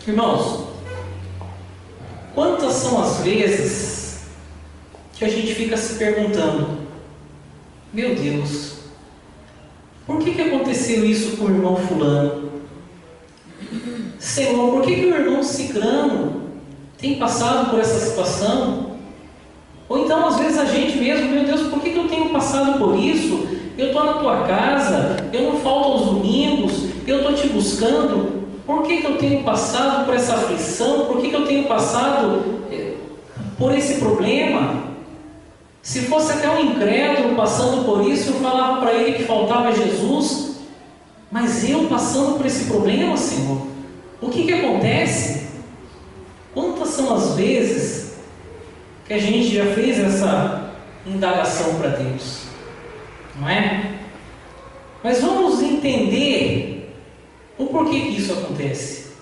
Irmãos, quantas são as vezes que a gente fica se perguntando: meu Deus, por que aconteceu isso com o irmão fulano? Senhor, por que o irmão ciclano tem passado por essa situação? Ou então, às vezes, a gente mesmo: meu Deus, por que eu tenho passado por isso? Eu estou na tua casa, eu não falto aos domingos, eu estou te buscando. Por que eu tenho passado por essa aflição? Por que eu tenho passado por esse problema? Se fosse até um incrédulo passando por isso, eu falava para ele que faltava Jesus. Mas eu passando por esse problema, Senhor, o que acontece? Quantas são as vezes que a gente já fez essa indagação para Deus? Não é? Mas vamos entender o porquê que isso acontece.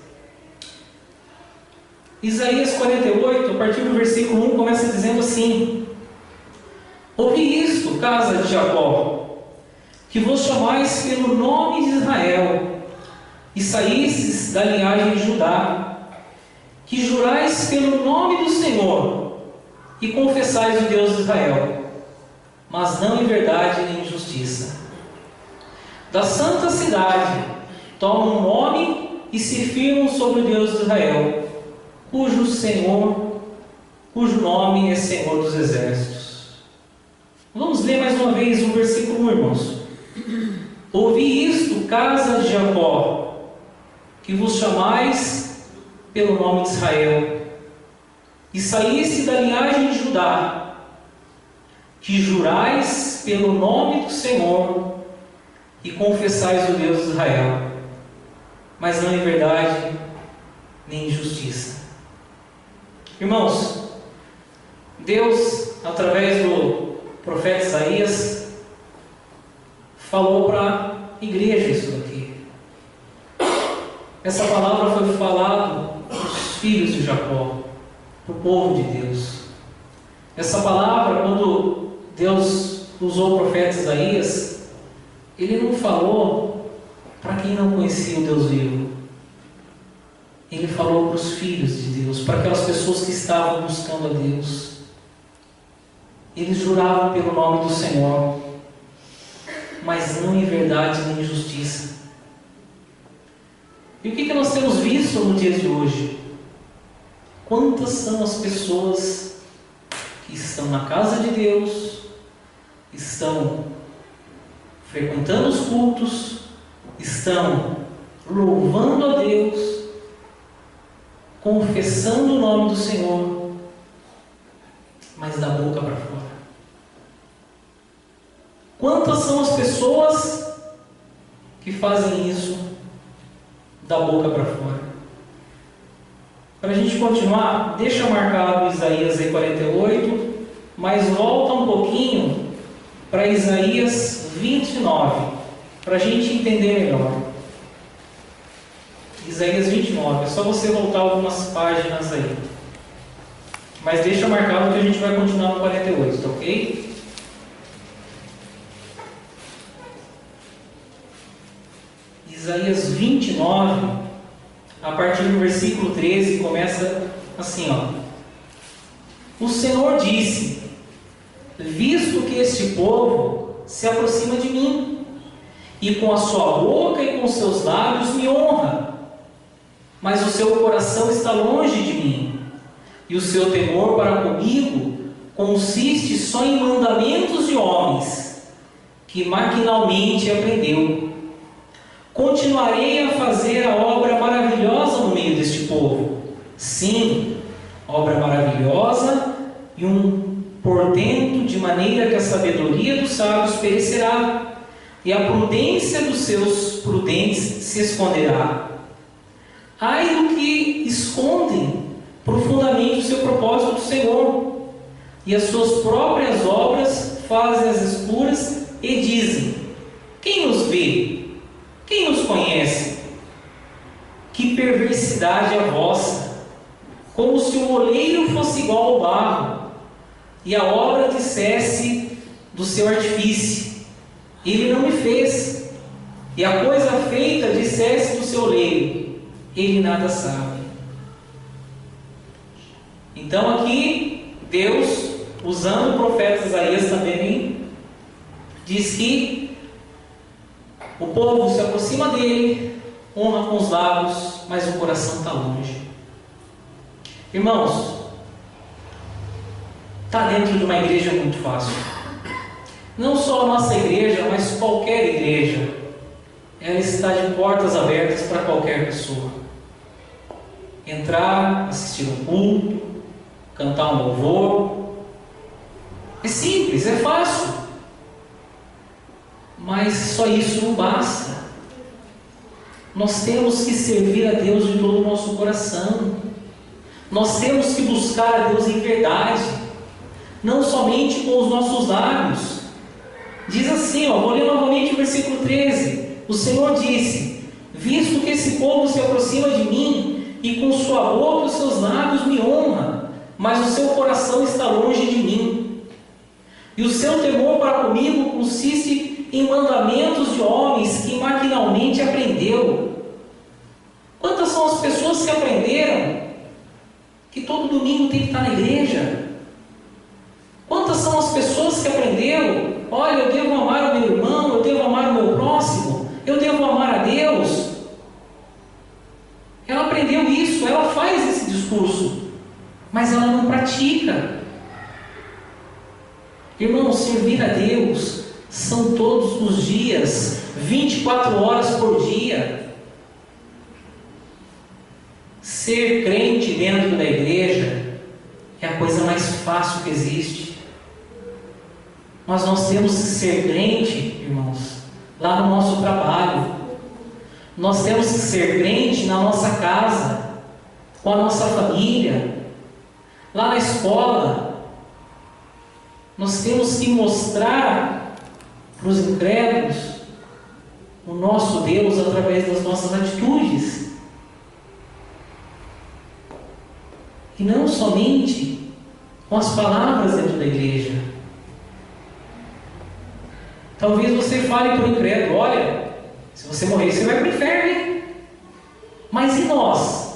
Isaías 48, a partir do versículo 1, começa dizendo assim: ouvi isto, casa de Jacó, que vos chamais pelo nome de Israel, e saístes da linhagem de Judá, que jurais pelo nome do Senhor, e confessais o Deus de Israel, mas não em verdade nem em justiça. Da santa cidade tomam nome e se firmam sobre o Deus de Israel, cujo nome é Senhor dos Exércitos. Vamos ler mais uma vez o versículo 1, irmãos. Ouvi isto, casa de Jacó, que vos chamais pelo nome de Israel, e saíste da linhagem de Judá, que jurais pelo nome do Senhor, e confessais o Deus de Israel, mas não em verdade nem em justiça. Irmãos, Deus, através do profeta Isaías, falou para a igreja isso aqui. Essa palavra foi falada para os filhos de Jacó, para o povo de Deus. Essa palavra, quando Deus usou o profeta Isaías, ele não falou para quem não conhecia o Deus vivo. Ele falou para os filhos de Deus, para aquelas pessoas que estavam buscando a Deus. Eles juravam pelo nome do Senhor, mas não em verdade nem em justiça. E o que nós temos visto no dia de hoje? Quantas são as pessoas que estão na casa de Deus, estão frequentando os cultos, estão louvando a Deus, confessando o nome do Senhor, mas da boca para fora? Quantas são as pessoas que fazem isso da boca para fora? Para a gente continuar, deixa marcado Isaías 48, mas volta um pouquinho para Isaías 29, para a gente entender melhor. Isaías 29, é só você voltar algumas páginas aí. Mas deixa marcado que a gente vai continuar no 48, tá ok? Isaías 29, a partir do versículo 13, começa assim, ó. O Senhor disse: visto que este povo se aproxima de mim, e com a sua boca e com seus lábios me honra, mas o seu coração está longe de mim, e o seu temor para comigo consiste só em mandamentos de homens, que maquinalmente aprendeu. Continuarei a fazer a obra maravilhosa no meio deste povo. Sim, obra maravilhosa e um portento, de maneira que a sabedoria dos sábios perecerá, e a prudência dos seus prudentes se esconderá. Ai do que escondem profundamente o seu propósito do Senhor, e as suas próprias obras fazem as escuras e dizem: quem nos vê? Quem nos conhece? Que perversidade a vossa! Como se o oleiro fosse igual ao barro, e a obra dissesse do seu artifício: ele não me fez. E a coisa feita dissesse do seu oleiro: ele nada sabe. Então aqui, Deus, usando o profeta Isaías também, diz que o povo se aproxima dele, honra com os lábios, mas o coração está longe. Irmãos, estar dentro de uma igreja é muito fácil. Não só a nossa igreja, mas qualquer igreja, ela está de portas abertas para qualquer pessoa. Entrar, assistir um culto, cantar um louvor. É simples, é fácil. Mas só isso não basta. Nós temos que servir a Deus de todo o nosso coração. Nós temos que buscar a Deus em verdade, não somente com os nossos lábios. Diz assim, vou ler novamente o versículo 13. O Senhor disse: visto que esse povo se aproxima de mim, e com sua boca e os seus lábios me honra, mas o seu coração está longe de mim. E o seu temor para comigo consiste em mandamentos de homens que maquinalmente aprendeu. Quantas são as pessoas que aprenderam que todo domingo tem que estar na igreja? Quantas são as pessoas que aprenderam: olha, eu devo amar o meu irmão, eu devo amar o meu próximo, eu devo amar a Deus? Ela aprendeu isso, ela faz esse discurso, mas ela não pratica. Irmãos, servir a Deus são todos os dias, 24 horas por dia. Ser crente dentro da igreja é a coisa mais fácil que existe. Mas nós temos que ser crente, irmãos, lá no nosso trabalho. Nós temos que ser crente na nossa casa, com a nossa família, lá na escola. Nós temos que mostrar para os incrédulos o nosso Deus através das nossas atitudes. E não somente com as palavras dentro da igreja. Talvez você fale para o incrédulo: olha, se você morrer, você vai para o inferno, hein? Mas e nós?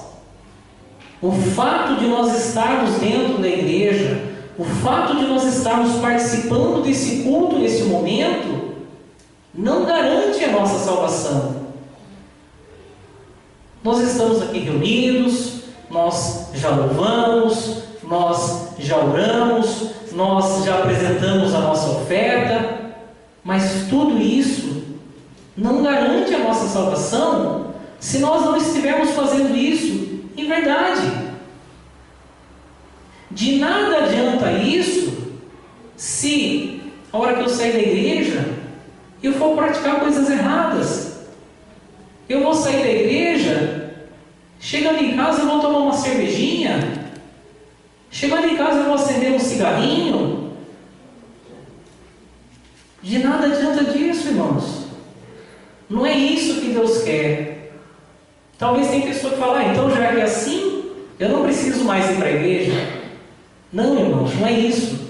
O fato de nós estarmos dentro da igreja, o fato de nós estarmos participando desse culto nesse momento, não garante a nossa salvação. Nós estamos aqui reunidos, nós já louvamos, nós já oramos, nós já apresentamos a nossa oferta, mas tudo isso não garante a nossa salvação se nós não estivermos fazendo isso em verdade. De nada adianta isso se, a hora que eu sair da igreja, eu for praticar coisas erradas. Eu vou sair da igreja, chegando em casa eu vou tomar uma cervejinha, chegando em casa eu vou acender um cigarrinho. De nada adianta disso, irmãos. Não é isso que Deus quer. Talvez tenha pessoa que fala: então já que é assim, eu não preciso mais ir para a igreja. Não, irmãos, não é isso.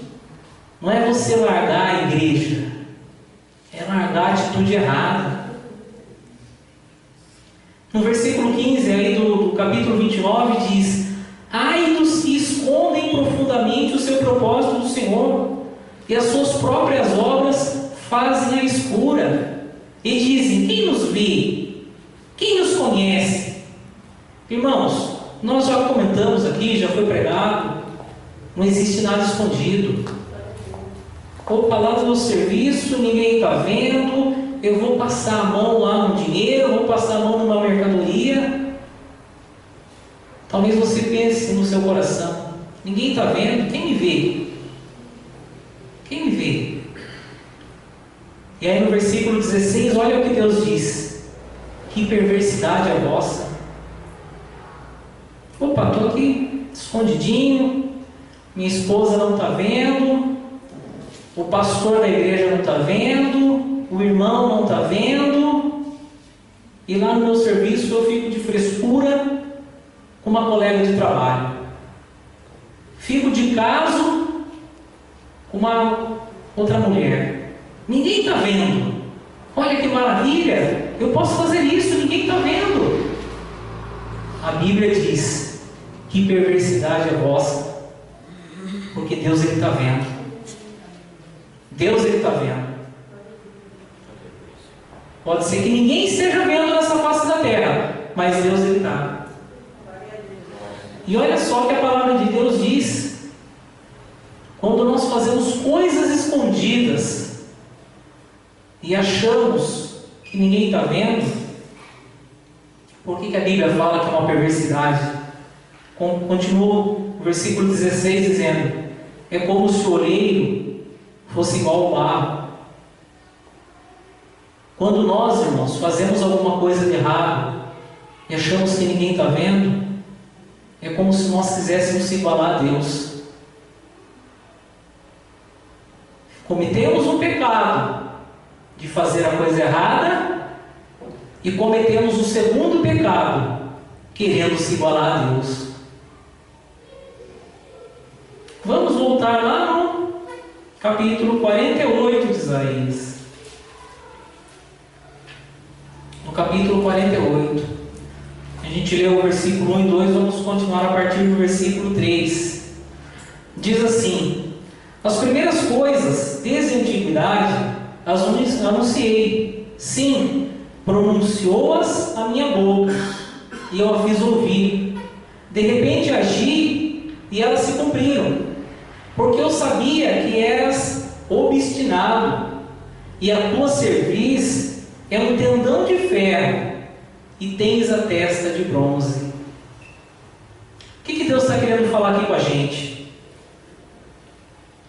Não é você largar a igreja, é largar a atitude errada. No versículo 15 aí do capítulo 29 diz: ai dos que escondem profundamente o seu propósito do Senhor, e as suas próprias obras fazem à escura, e dizem: quem nos vê? Quem nos conhece? Irmãos, nós já comentamos aqui, já foi pregado, não existe nada escondido. Opa, lá no meu serviço, ninguém está vendo, eu vou passar a mão lá no dinheiro, vou passar a mão numa mercadoria. Talvez você pense no seu coração: ninguém está vendo, quem me vê? Quem me vê? E aí no versículo 16, olha o que Deus diz: que perversidade é vossa. Opa, estou aqui escondidinho, minha esposa não está vendo, o pastor da igreja não está vendo, o irmão não está vendo, e lá no meu serviço eu fico de frescura com uma colega de trabalho, fico de caso com uma outra mulher. Ninguém está vendo. Olha que maravilha, eu posso fazer isso, ninguém está vendo. A Bíblia diz: que perversidade é vossa. Porque Deus ele está vendo. Deus ele está vendo. Pode ser que ninguém esteja vendo nessa face da terra, mas Deus ele está. E olha só o que a palavra de Deus diz. Quando nós fazemos coisas escondidas e achamos que ninguém está vendo, por que a Bíblia fala que é uma perversidade? Continua o versículo 16 dizendo: é como se o olheiro fosse igual ao barro. Quando nós, irmãos, fazemos alguma coisa de errado e achamos que ninguém está vendo, é como se nós quiséssemos se igualar a Deus. Cometemos um pecado de fazer a coisa errada e cometemos o segundo pecado, querendo se igualar a Deus. Vamos voltar lá no capítulo 48 de Isaías. No capítulo 48. A gente leu o versículo 1 e 2, vamos continuar a partir do versículo 3. Diz assim: as primeiras coisas, desde a antiguidade, as anunciei. Sim, pronunciou-as a minha boca, e eu a fiz ouvir. De repente agi, e elas se cumpriram. Porque eu sabia que eras obstinado, e a tua cerviz é um tendão de ferro, e tens a testa de bronze. O que Deus está querendo falar aqui com a gente?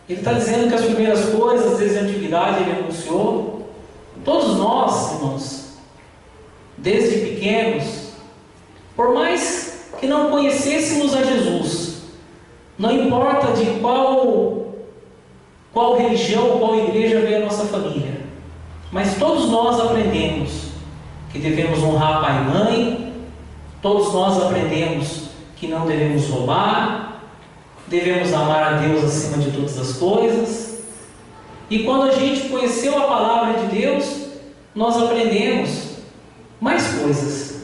Ele está dizendo que as primeiras coisas, desde a antiguidade, Ele anunciou. Todos nós, irmãos, desde pequenos, por mais que não conhecêssemos a Jesus, não importa de qual religião, qual igreja veio a nossa família, mas todos nós aprendemos que devemos honrar pai e mãe, todos nós aprendemos que não devemos roubar, devemos amar a Deus acima de todas as coisas. E quando a gente conheceu a palavra de Deus, nós aprendemos mais coisas.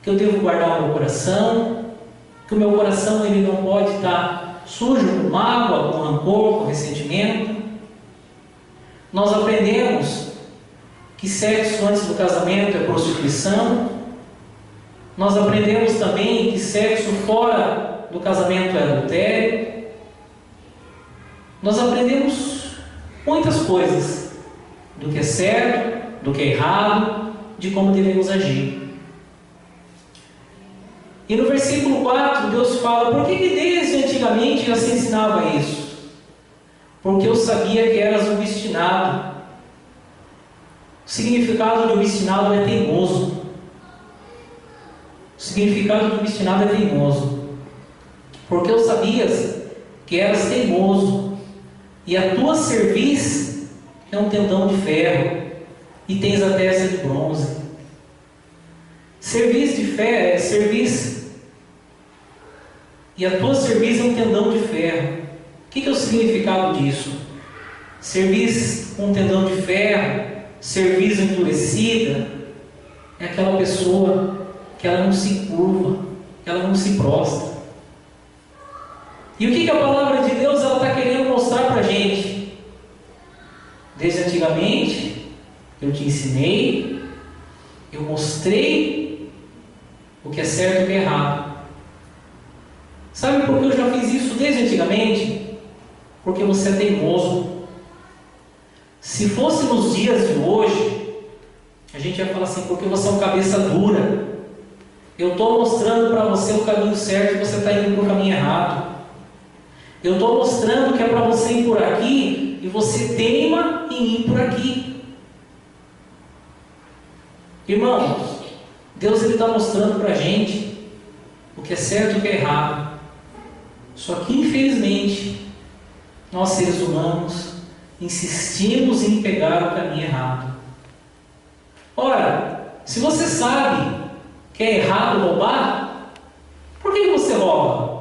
Que eu devo guardar o meu coração, que o meu coração ele não pode estar sujo com mágoa, com rancor, com ressentimento. Nós aprendemos que sexo antes do casamento é prostituição. Nós aprendemos também que sexo fora do casamento é adultério. Nós aprendemos muitas coisas do que é certo, do que é errado, de como devemos agir. E no versículo 4, Deus fala: por que desde antigamente já se ensinava isso? Porque eu sabia que eras obstinado. O significado de obstinado é teimoso. O significado de obstinado é teimoso. Porque eu sabias que eras teimoso, e a tua cerviz é um tendão de ferro, e tens a testa de bronze. Cerviz de ferro, cerviz, e a tua cerviz é um tendão de ferro. O que é o significado disso? Cerviz com um tendão de ferro, cerviz endurecida, é aquela pessoa que ela não se curva, que ela não se prostra. E o que a palavra de Deus está querendo mostrar para a gente? Desde antigamente, eu te ensinei, eu mostrei o que é certo e o que é errado. Sabe por que eu já fiz isso desde antigamente? Porque você é teimoso. Se fosse nos dias de hoje, a gente ia falar assim: porque você é um cabeça dura. Eu estou mostrando para você o caminho certo e você está indo para o caminho errado. Eu estou mostrando que é para você ir por aqui e você teima em ir por aqui. Irmãos, Deus está mostrando para a gente o que é certo e o que é errado. Só que infelizmente, nós seres humanos insistimos em pegar o caminho errado. Ora, se você sabe que é errado roubar, por que você rouba?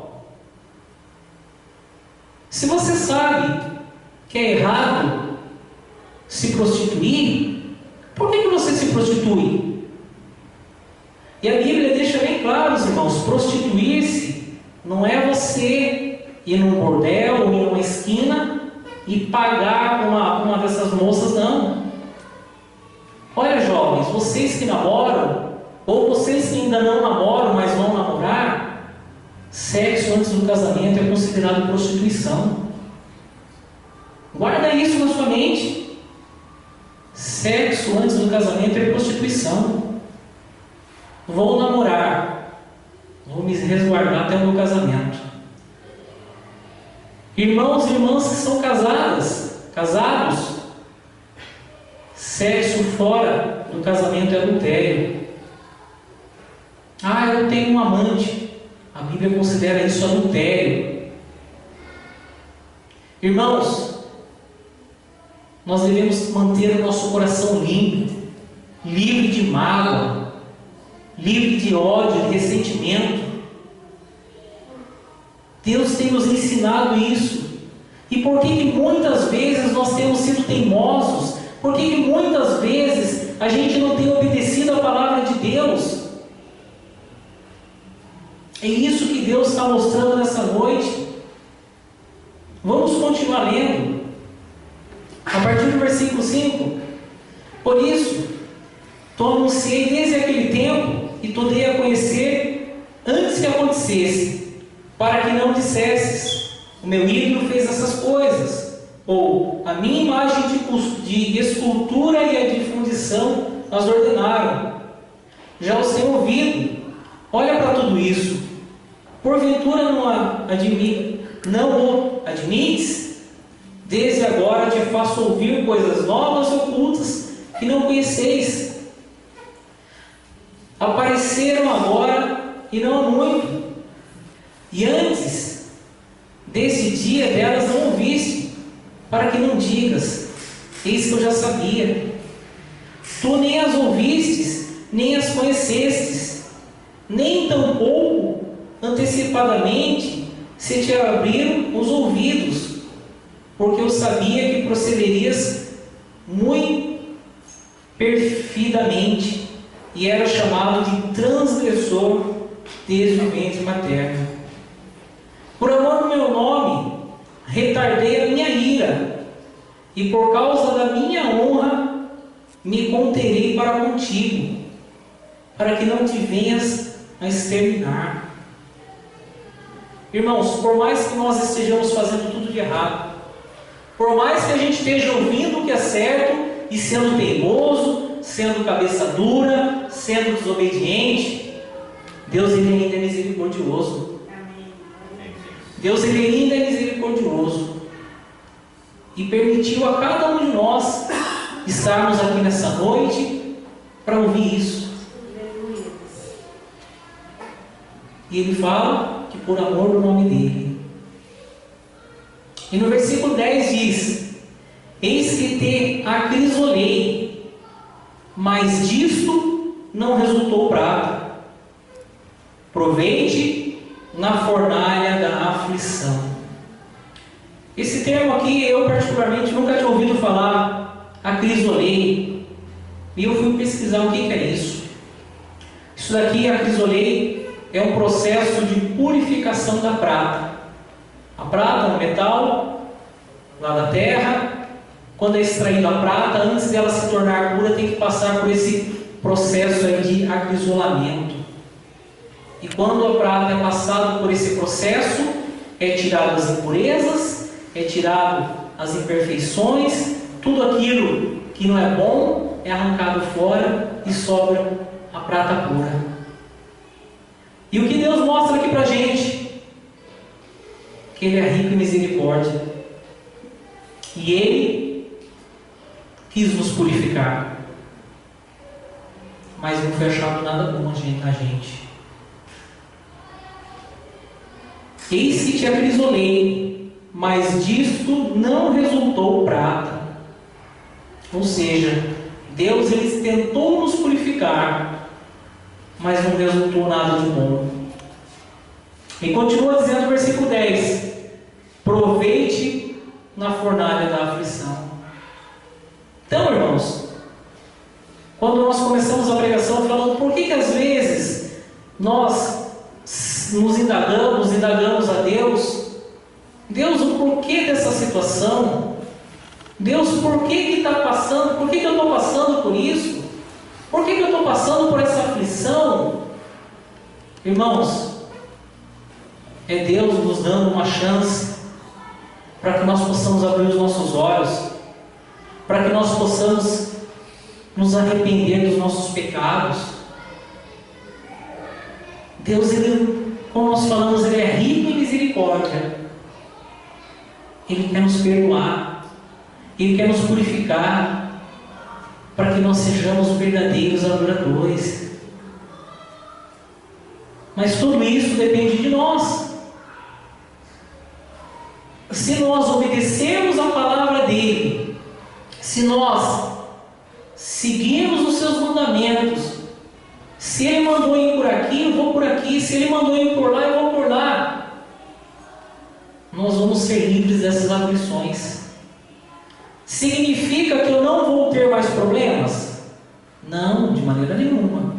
Se você sabe que é errado se prostituir, por que você se prostitui? E a Bíblia deixa bem claro, irmãos, prostituir-se não é você ir num bordel ou ir numa esquina e pagar uma dessas moças, não. Olha, jovens, vocês que namoram, ou vocês que ainda não namoram, mas vão namorar, sexo antes do casamento é considerado prostituição. Guarda isso na sua mente. Sexo antes do casamento é prostituição. Vou namorar, vou me resguardar até o meu casamento. Irmãos e irmãs que são casados, sexo fora do casamento é adultério. Eu tenho um amante. A Bíblia considera isso adultério. Irmãos, nós devemos manter o nosso coração limpo, livre de mágoa, livre de ódio, de ressentimento. Deus tem nos ensinado isso. E por que muitas vezes nós temos sido teimosos? Por que muitas vezes a gente não tem obedecido a palavra de Deus? É isso que Deus está mostrando nessa noite. Vamos continuar lendo. A partir do versículo 5. Por isso, tu anunciei desde aquele tempo e tu dei a conhecer antes que acontecesse, para que não dissesses, o meu ídolo fez essas coisas, ou a minha imagem de escultura e a de fundição as ordenaram. Já os tenho ouvido. Olha para tudo isso. Porventura não o admites? Desde agora te faço ouvir coisas novas e ocultas que não conheceis. Apareceram agora e não há muito. E antes desse dia delas não ouviste, para que não digas, eis que eu já sabia. Tu nem as ouvistes, nem as conhecestes, nem tampouco antecipadamente se te abriram os ouvidos, porque eu sabia que procederias muito perfidamente, e era chamado de transgressor desde o ventre materno. Por amor do meu nome, retardei a minha ira, e por causa da minha honra, me conterei para contigo, para que não te venhas a exterminar. Irmãos, por mais que nós estejamos fazendo tudo de errado, por mais que a gente esteja ouvindo o que é certo e sendo teimoso, sendo cabeça dura, sendo desobediente, Deus ele ainda é misericordioso. Deus ele ainda é misericordioso e permitiu a cada um de nós estarmos aqui nessa noite para ouvir isso. E ele fala que por amor do nome dele. E no versículo 10 diz: eis que te acrisolei, mas disto não resultou prata. Proveite na fornalha da aflição. Esse termo aqui, eu particularmente nunca tinha ouvido falar, acrisolei. E eu fui pesquisar o que é isso. Isso daqui, acrisolei, é um processo de purificação da prata. A prata é um metal lá da terra. Quando é extraída a prata, antes dela se tornar pura, tem que passar por esse processo aí de acrisolamento. E quando a prata é passada por esse processo, é tirado as impurezas, é tirado as imperfeições, tudo aquilo que não é bom é arrancado fora e sobra a prata pura. E o que Deus mostra aqui para a gente? Que Ele é rico em misericórdia. E Ele quis nos purificar. Mas não foi achado nada bom na gente. Eis que te acrisolei, mas disto não resultou prata. Ou seja, Deus ele tentou nos purificar, mas não resultou nada de bom. E continua dizendo no versículo 10: proveite na fornalha da aflição. Então, irmãos, quando nós começamos a pregação falando por que às vezes nós nos indagamos a Deus, Deus, o porquê dessa situação? Deus, por que está passando? Por que eu estou passando por isso? Por que eu estou passando por essa aflição? Irmãos, é Deus nos dando uma chance para que nós possamos abrir os nossos olhos, para que nós possamos nos arrepender dos nossos pecados. Deus, Ele, como nós falamos, Ele é rico em misericórdia. Ele quer nos perdoar, Ele quer nos purificar, para que nós sejamos verdadeiros adoradores. Mas tudo isso depende de nós. Se nós obedecermos a palavra dEle, se nós seguirmos os seus mandamentos, se Ele mandou ir por aqui, eu vou por aqui, se Ele mandou ir por lá, eu vou por lá, nós vamos ser livres dessas aflições. Significa que eu não vou ter mais problemas? Não, de maneira nenhuma.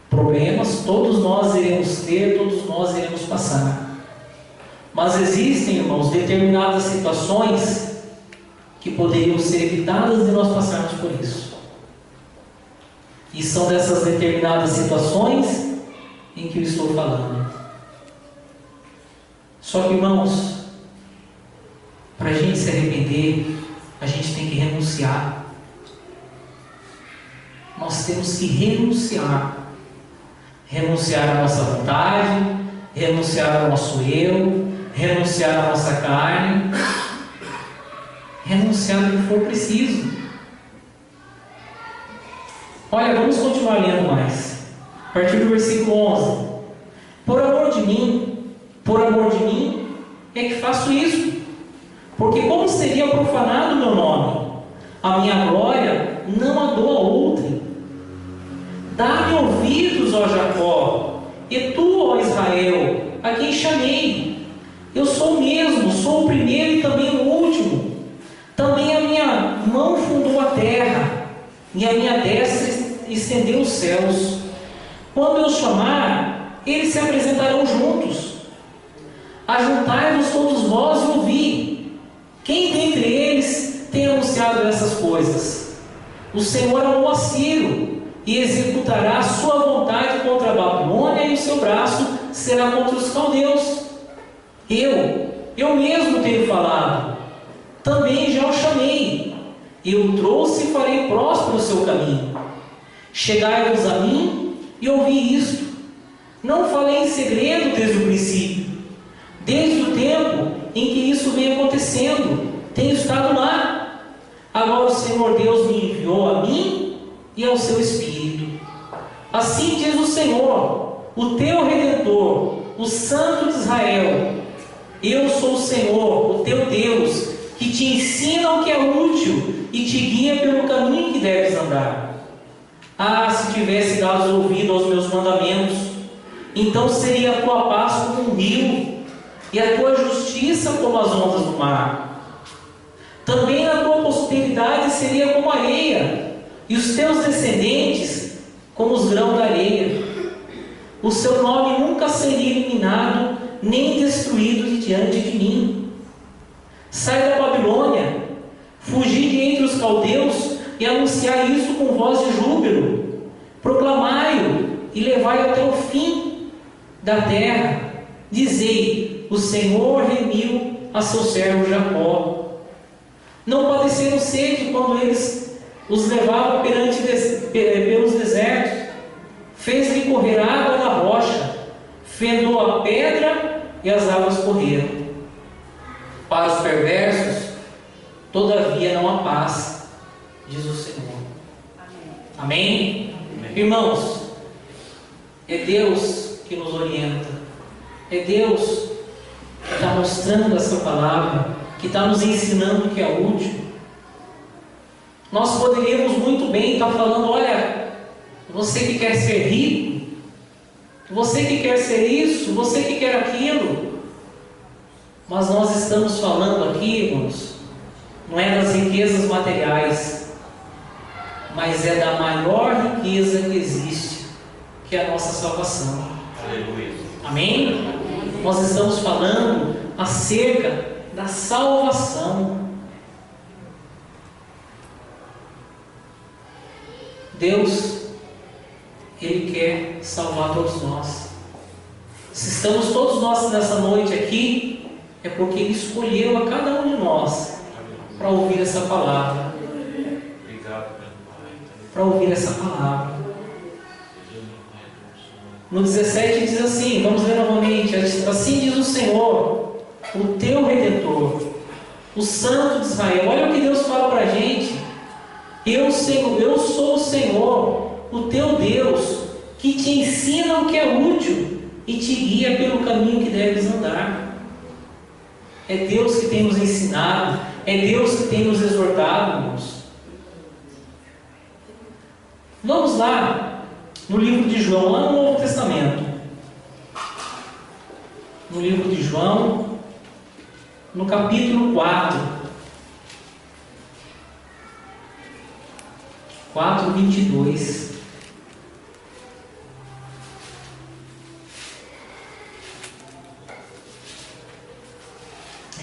Problemas todos nós iremos ter, todos nós iremos passar. Mas existem, irmãos, determinadas situações que poderiam ser evitadas de nós passarmos por isso. E são dessas determinadas situações em que eu estou falando. Só que, irmãos, para a gente se arrepender, a gente tem que renunciar. Nós temos que renunciar. Renunciar à nossa vontade, renunciar ao nosso eu, renunciar à nossa carne, renunciar ao que for preciso. Olha, vamos continuar lendo mais. A partir do versículo 11. Por amor de mim é que faço isso. Porque como seria profanado o meu nome? A minha glória não a dou a outrem. Dá-me ouvidos, ó Jacó, e tu, ó Israel, a quem chamei. Eu sou o mesmo, sou o primeiro e também o último. Também a minha mão fundou a terra, e a minha destra estendeu os céus. Quando eu chamar, eles se apresentarão juntos. Ajuntai-vos todos vós e ouvi. Quem dentre eles tem anunciado essas coisas? O Senhor amou a Ciro e executará a sua vontade contra a Babilônia, e o seu braço será contra os caldeus. Eu mesmo tenho falado, também já o chamei. Eu trouxe e farei próspero o seu caminho. Chegai-vos a mim e ouvi isto. Não falei em segredo desde o princípio. Desde o tempo em que isso vem acontecendo, tenho estado lá. Agora o Senhor Deus me enviou a mim e ao seu Espírito. Assim diz o Senhor, o teu Redentor, o Santo de Israel. Eu sou o Senhor, o teu Deus, que te ensina o que é útil e te guia pelo caminho que deves andar. Ah, se tivesse dado ouvido aos meus mandamentos, então seria a tua paz como um rio, e a tua justiça como as ondas do mar. Também a tua posteridade seria como areia, e os teus descendentes como os grãos da areia. O seu nome nunca seria eliminado, nem destruído diante de mim. Sai da Babilônia, fugi de entre os caldeus, e anunciai isso com voz de júbilo. Proclamai-o, e levai até o fim da terra. Dizei, o Senhor remiu a seu servo Jacó. Não padeceram sede quando eles os levavam pelos desertos. Fez-lhe correr água na rocha, fendou a pedra e as águas correram. Para os perversos, todavia não há paz, diz o Senhor. Amém? Amém? Irmãos, é Deus que nos orienta, é Deus que está mostrando essa palavra, que está nos ensinando que é útil. Nós poderíamos muito bem estar falando, olha, você que quer ser rico, você que quer ser isso, você que quer aquilo. Mas nós estamos falando aqui, irmãos, não é das riquezas materiais, mas é da maior riqueza que existe, que é a nossa salvação. Aleluia. Amém? Nós estamos falando acerca da salvação. Deus, Ele quer salvar todos nós. Se estamos todos nós nessa noite aqui, é porque Ele escolheu a cada um de nós para ouvir essa palavra. Para ouvir essa palavra. No 17 diz assim, vamos ler novamente: assim diz o Senhor, o teu Redentor, o Santo de Israel. Olha o que Deus fala para a gente. Eu sou o Senhor, o teu Deus, que te ensina o que é útil e te guia pelo caminho que deves andar. É Deus que tem nos ensinado, é Deus que tem nos exortado, irmãos. Vamos lá, no livro de João, lá no Novo Testamento. No livro de João, no capítulo 4:22.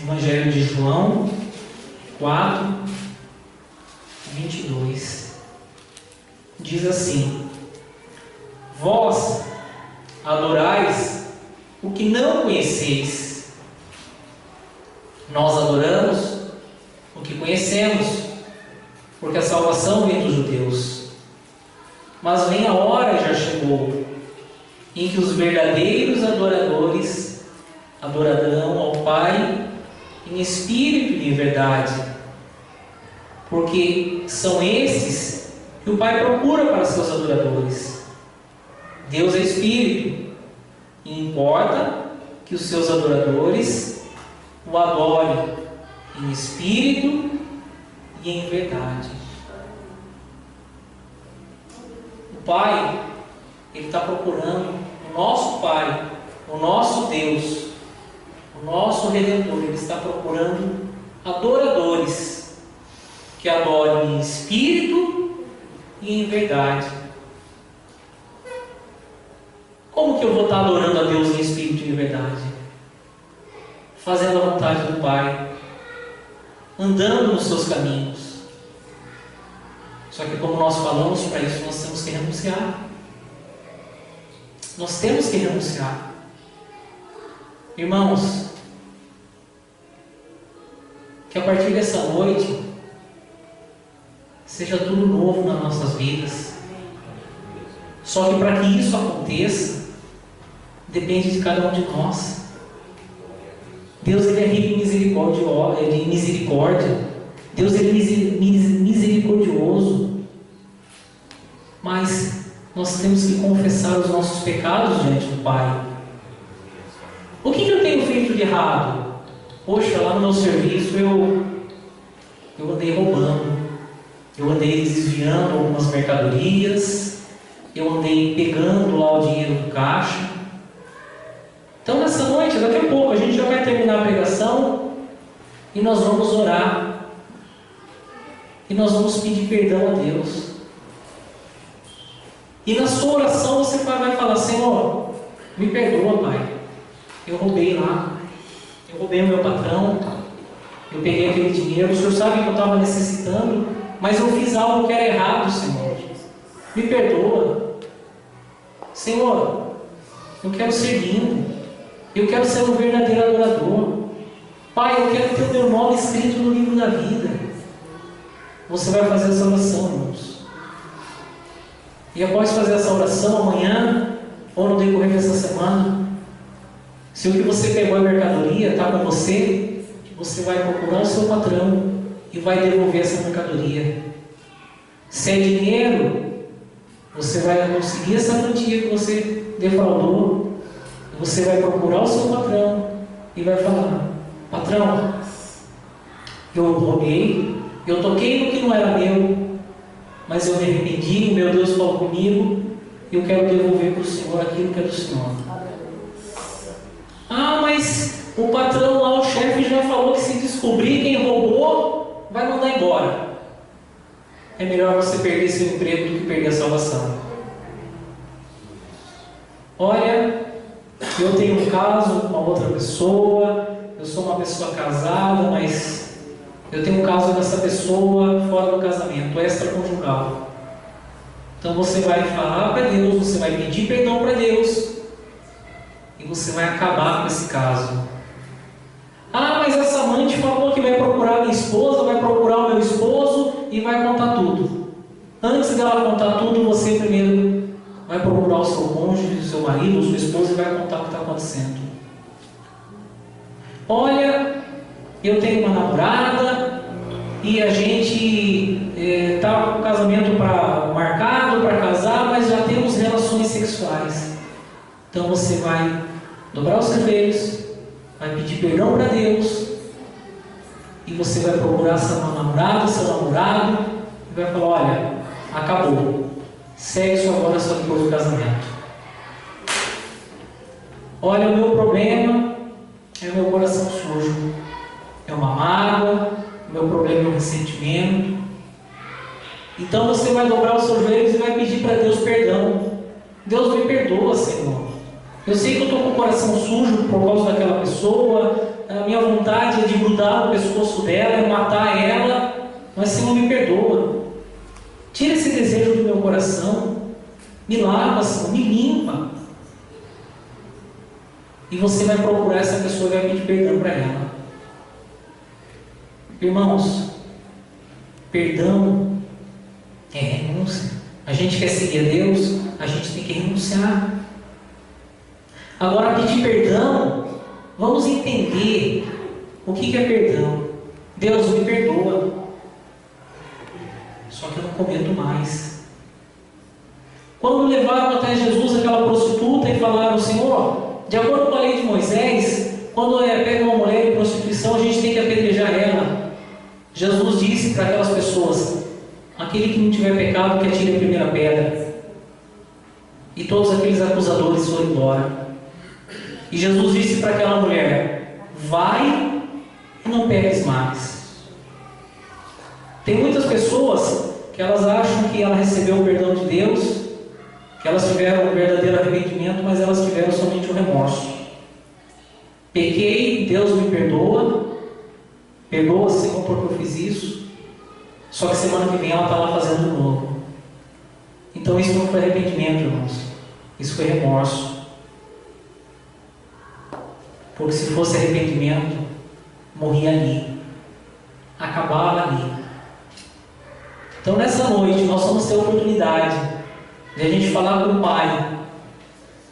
Evangelho de João 4:22. Diz assim: vós adorais o que não conheceis, nós adoramos o que conhecemos, porque a salvação vem dos judeus. Mas vem a hora, já chegou, em que os verdadeiros adoradores adorarão ao Pai em espírito e em verdade, porque são estes que o Pai procura para seus adoradores. Deus é espírito, e importa que os seus adoradores o adorem em espírito e em verdade. O Pai, Ele está procurando o nosso Pai, o nosso Deus, o nosso Redentor. Ele está procurando adoradores que adorem em espírito e em verdade. Como que eu vou estar adorando a Deus em espírito e em verdade? Fazendo a vontade do Pai, andando nos seus caminhos. Só que, como nós falamos, para isso nós temos que renunciar. Nós temos que renunciar. Irmãos, que a partir dessa noite seja tudo novo nas nossas vidas. Só que para que isso aconteça, depende de cada um de nós. Deus, Ele é rico em misericórdia. Deus, Ele é misericordioso. Mas nós temos que confessar os nossos pecados diante do Pai. O que eu tenho feito de errado? Poxa, lá no meu serviço eu andei roubando, eu andei desviando algumas mercadorias, eu andei pegando lá o dinheiro do caixa. Então nessa noite, daqui a pouco, a gente já vai terminar a pregação e nós vamos orar. E nós vamos pedir perdão a Deus. E na sua oração você vai falar: Senhor, me perdoa, Pai. Eu roubei lá. Eu roubei o meu patrão. Eu peguei aquele dinheiro. O Senhor sabe que eu estava necessitando, mas eu fiz algo que era errado, Senhor. Me perdoa. Senhor, eu quero ser lindo. Eu quero ser um verdadeiro adorador. Pai, eu quero ter o meu nome escrito no livro da vida. Você vai fazer essa oração, irmãos. E após fazer essa oração amanhã, ou no decorrer dessa semana, se o que você pegou em mercadoria está com você, você vai procurar o seu patrão e vai devolver essa mercadoria. Se é dinheiro, você vai conseguir essa quantia que você defraudou. Você vai procurar o seu patrão e vai falar: patrão, eu roubei, eu toquei no que não era meu, mas eu me arrependi, meu Deus falou comigo, e eu quero devolver para o Senhor aquilo que é do Senhor. Ah, mas o patrão lá, o chefe, já falou que se descobrir quem roubou, vai mandar embora. É melhor você perder seu emprego do que perder a salvação. Olha, eu tenho um caso com uma outra pessoa, eu eu sou uma pessoa casada, mas eu tenho um caso dessa pessoa fora do casamento, extraconjugal. Então você vai falar para Deus, você vai pedir perdão para Deus e você vai acabar com esse caso. Ah, mas essa amante falou que vai procurar minha esposa, vai procurar o meu esposo e vai contar tudo. Antes dela contar tudo, você primeiro vai procurar o seu cônjuge, o seu marido, a sua esposa e vai contar o que está acontecendo. Olha, eu tenho uma namorada e a gente está com o casamento marcado para casar, mas já temos relações sexuais. Então você vai dobrar os joelhos, vai pedir perdão para Deus e você vai procurar seu namorado e vai falar: olha, acabou, segue agora só depois do casamento. Olha, o meu problema é o meu coração sujo, é uma mágoa, o meu problema é o ressentimento. Então você vai dobrar os seus joelhos e vai pedir para Deus perdão. Deus me perdoa, Senhor. Eu sei que eu estou com o coração sujo por causa daquela pessoa, a minha vontade é de grudar no pescoço dela, é matar ela, mas Senhor, me perdoa. Tira esse desejo do meu coração, me lava, Senhor, me limpa. E você vai procurar essa pessoa e vai pedir perdão para ela. Irmãos, perdão é renúncia. A gente quer seguir a Deus, a gente tem que renunciar. Agora, pedir perdão, vamos entender o que é perdão. Deus me perdoa, só que eu não cometo mais. Quando levaram até Jesus aquela prostituta e falaram: Senhor, de acordo com a lei de Moisés, quando pega uma mulher em prostituição, a gente tem que apedrejar ela. Jesus disse para aquelas pessoas: aquele que não tiver pecado, que atire a primeira pedra. E todos aqueles acusadores foram embora. E Jesus disse para aquela mulher: vai e não peques mais. Tem muitas pessoas que elas acham que ela recebeu o perdão de Deus, que elas tiveram um verdadeiro arrependimento, mas elas tiveram somente o remorso. Pequei, Deus me perdoa, perdoa, Senhor, porque eu fiz isso, só que semana que vem ela está lá fazendo de novo. Então isso não foi arrependimento, irmãos, isso foi remorso. Porque se fosse arrependimento, morria ali, acabava ali. Então nessa noite nós vamos ter a oportunidade de a gente falar com o Pai,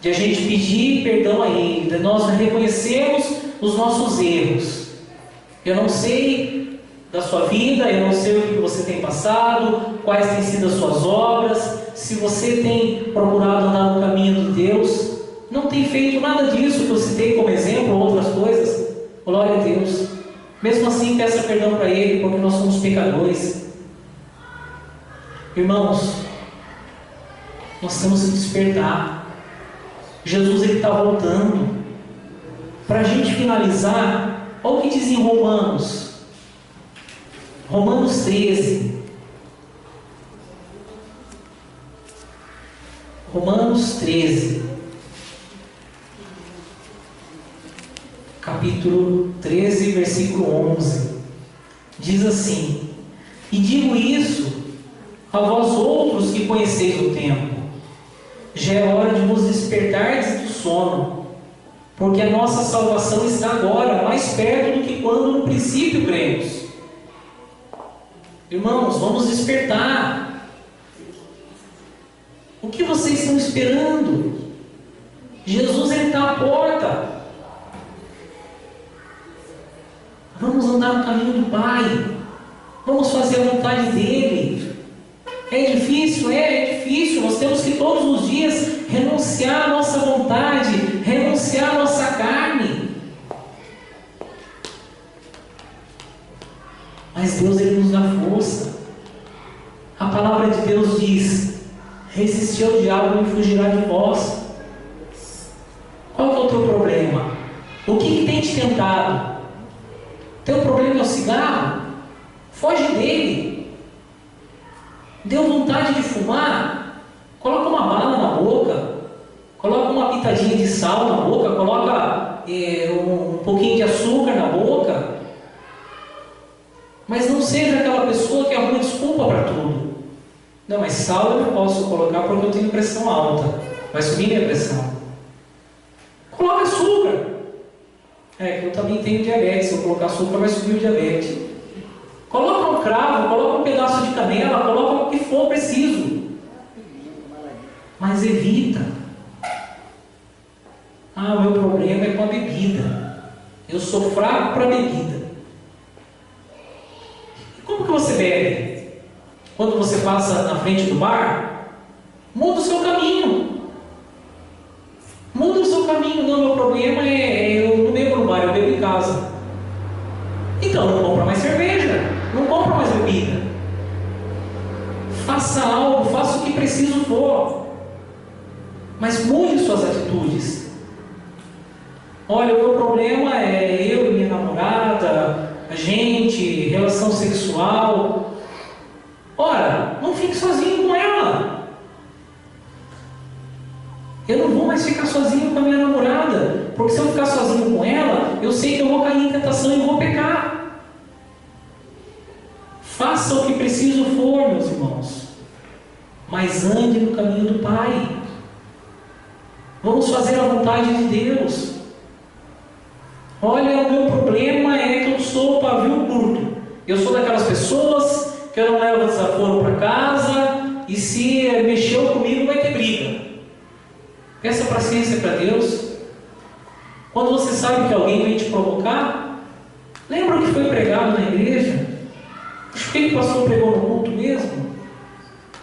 de a gente pedir perdão a Ele, de nós reconhecermos os nossos erros. Eu não sei da sua vida, eu não sei o que você tem passado, quais têm sido as suas obras, se você tem procurado andar no caminho de Deus, não tem feito nada disso que eu citei como exemplo, ou outras coisas, glória a Deus. Mesmo assim, peça perdão para Ele, porque nós somos pecadores. Irmãos, nós temos que despertar. Jesus está voltando. Para a gente finalizar, olha o que diz em Romanos 13. Romanos 13, capítulo 13, versículo 11, diz assim: e digo isso a vós outros que conheceis o tempo, já é hora de vos despertardes do sono, porque a nossa salvação está agora mais perto do que quando no princípio cremos. Irmãos, vamos despertar. O que vocês estão esperando? Jesus está à porta. Vamos andar no caminho do Pai. Vamos fazer a vontade dEle. É difícil? É difícil. Nós temos que todos os dias renunciar à nossa vontade, renunciar à nossa carne. Mas Deus, Ele nos dá força. A palavra de Deus diz: resistir ao diabo e ele fugirá de vós. Qual é o teu problema? O que tem te tentado? Teu problema é o cigarro? Foge dele. Deu vontade de fumar? Coloca uma bala na boca, coloca uma pitadinha de sal na boca, coloca um pouquinho de açúcar na boca, mas não seja aquela pessoa que arruma desculpa para tudo. Não, mas sal eu não posso colocar porque eu tenho pressão alta, vai subir minha pressão. Coloca açúcar. Que eu também tenho diabetes, se eu colocar açúcar vai subir o diabetes. Coloca um cravo, coloca um pedaço de canela, coloca o que for preciso. Mas evita. O meu problema é com a bebida. Eu sou fraco para a bebida. E como que você bebe? Quando você passa na frente do bar, muda o seu caminho. Muda o seu caminho. Não, meu problema eu não bebo no bar, eu bebo em casa. Então não compra mais cerveja, não compra mais bebida. Faça algo, faça o que preciso for. Mas mude suas atitudes. Olha, o meu problema é eu e minha namorada, a gente, relação sexual. Ora, não fique sozinho com ela. Eu não vou mais ficar sozinho com a minha namorada, porque se eu ficar sozinho com ela, eu sei que eu vou cair em tentação e vou pecar. Faça o que preciso for, meus irmãos, mas ande no caminho do Pai. Vamos fazer a vontade de Deus. Olha, o meu problema é que eu sou pavio curto. Eu sou daquelas pessoas que eu não levo desaforo para casa, e se mexeu comigo vai ter briga. Peça paciência para Deus. Quando você sabe que alguém vem te provocar, lembra o que foi pregado na igreja? Acho que o pastor pregou no culto mesmo.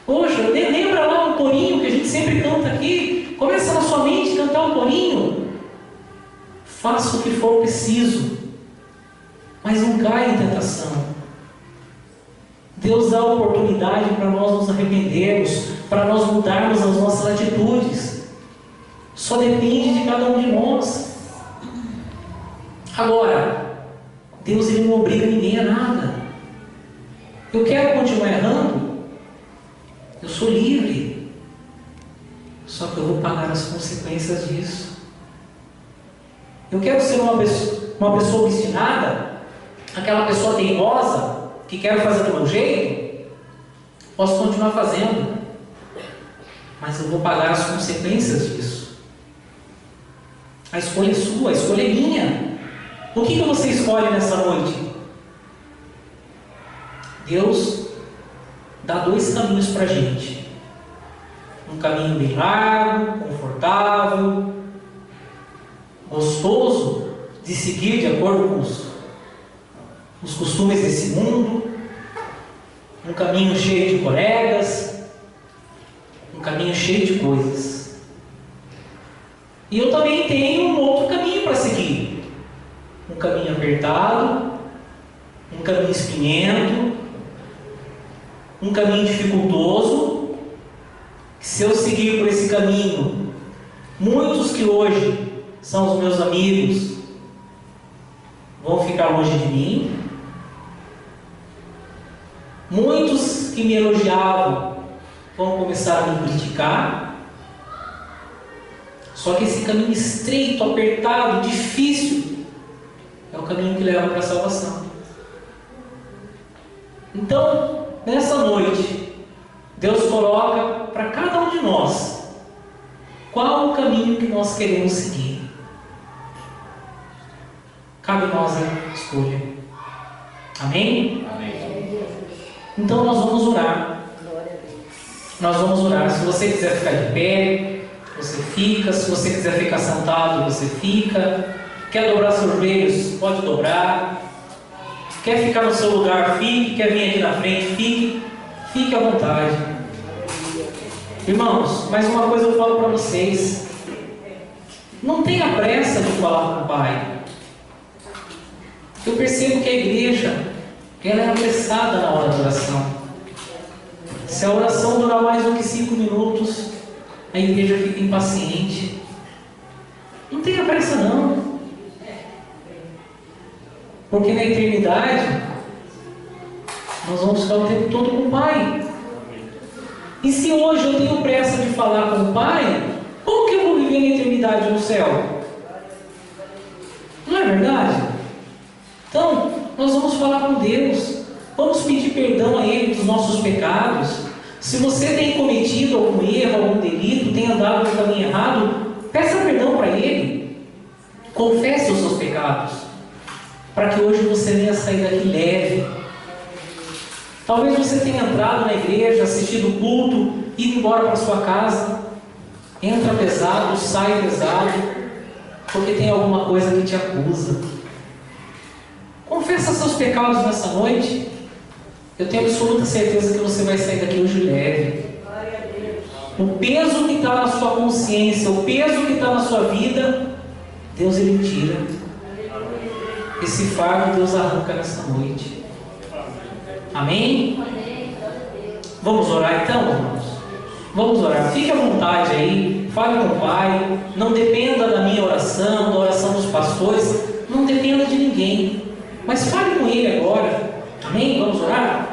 Poxa, lembra lá um corinho que a gente sempre canta aqui? Começa na sua mente a cantar um corinho. Faça o que for preciso, mas não caia em tentação. Deus dá a oportunidade para nós nos arrependermos, para nós mudarmos as nossas atitudes. Só depende de cada um de nós. Agora, Deus ele não obriga ninguém a nada. Eu quero continuar errando? Eu sou livre. Só que eu vou pagar as consequências disso. Eu quero ser uma pessoa obstinada, aquela pessoa teimosa, que quero fazer do meu jeito. Posso continuar fazendo, mas eu vou pagar as consequências disso. A escolha é sua, a escolha é minha. O que você escolhe nessa noite? Deus dá dois caminhos para a gente. Um caminho bem largo, confortável, gostoso de seguir de acordo com os costumes desse mundo. Um caminho cheio de colegas, um caminho cheio de coisas. E eu também tenho um outro caminho para seguir. Um caminho apertado, um caminho espinhento, um caminho dificultoso, que se eu seguir por esse caminho, muitos que hoje são os meus amigos vão ficar longe de mim. Muitos que me elogiavam vão começar a me criticar. Só que esse caminho estreito, apertado, difícil, é o caminho que leva para a salvação. Então, nessa noite, Deus coloca para cada um de nós qual o caminho que nós queremos seguir. Cabe a nós a escolha. Amém? Amém. Então nós vamos orar. Nós vamos orar. Se você quiser ficar de pé, você fica. Se você quiser ficar sentado, você fica. Quer dobrar seus joelhos? Pode dobrar. Quer ficar no seu lugar? Fique. Quer vir aqui na frente? Fique. Fique à vontade. Irmãos, mais uma coisa eu falo para vocês. Não tenha pressa de falar com o Pai. Eu percebo que a igreja ela é apressada na hora da oração. Se a oração durar mais do que 5 minutos, a igreja fica impaciente. Não tenha pressa não. Porque na eternidade nós vamos ficar o tempo todo com o Pai. E se hoje eu tenho pressa de falar com o Pai, como que eu vou viver na eternidade no céu? é verdade? Então, nós vamos falar com Deus. Vamos pedir perdão a Ele dos nossos pecados. Se você tem cometido algum erro, algum delito, tem andado no caminho errado, peça perdão para Ele. Confesse os seus pecados, para que hoje você venha sair daqui leve. Talvez você tenha entrado na igreja, assistido o culto, ido embora para sua casa. Entra pesado, sai pesado, porque tem alguma coisa que te acusa. Confessa seus pecados nessa noite. Eu tenho absoluta certeza que você vai sair daqui hoje leve. O peso que está na sua consciência, o peso que está na sua vida, Deus Ele tira. Esse fardo Deus arranca nessa noite. Amém? Vamos orar então, irmãos? Vamos orar. Fique à vontade aí. Fale com o Pai. Não dependa da minha oração, da oração dos pastores. Não dependa de ninguém. Mas fale com Ele agora. Amém? Vamos orar?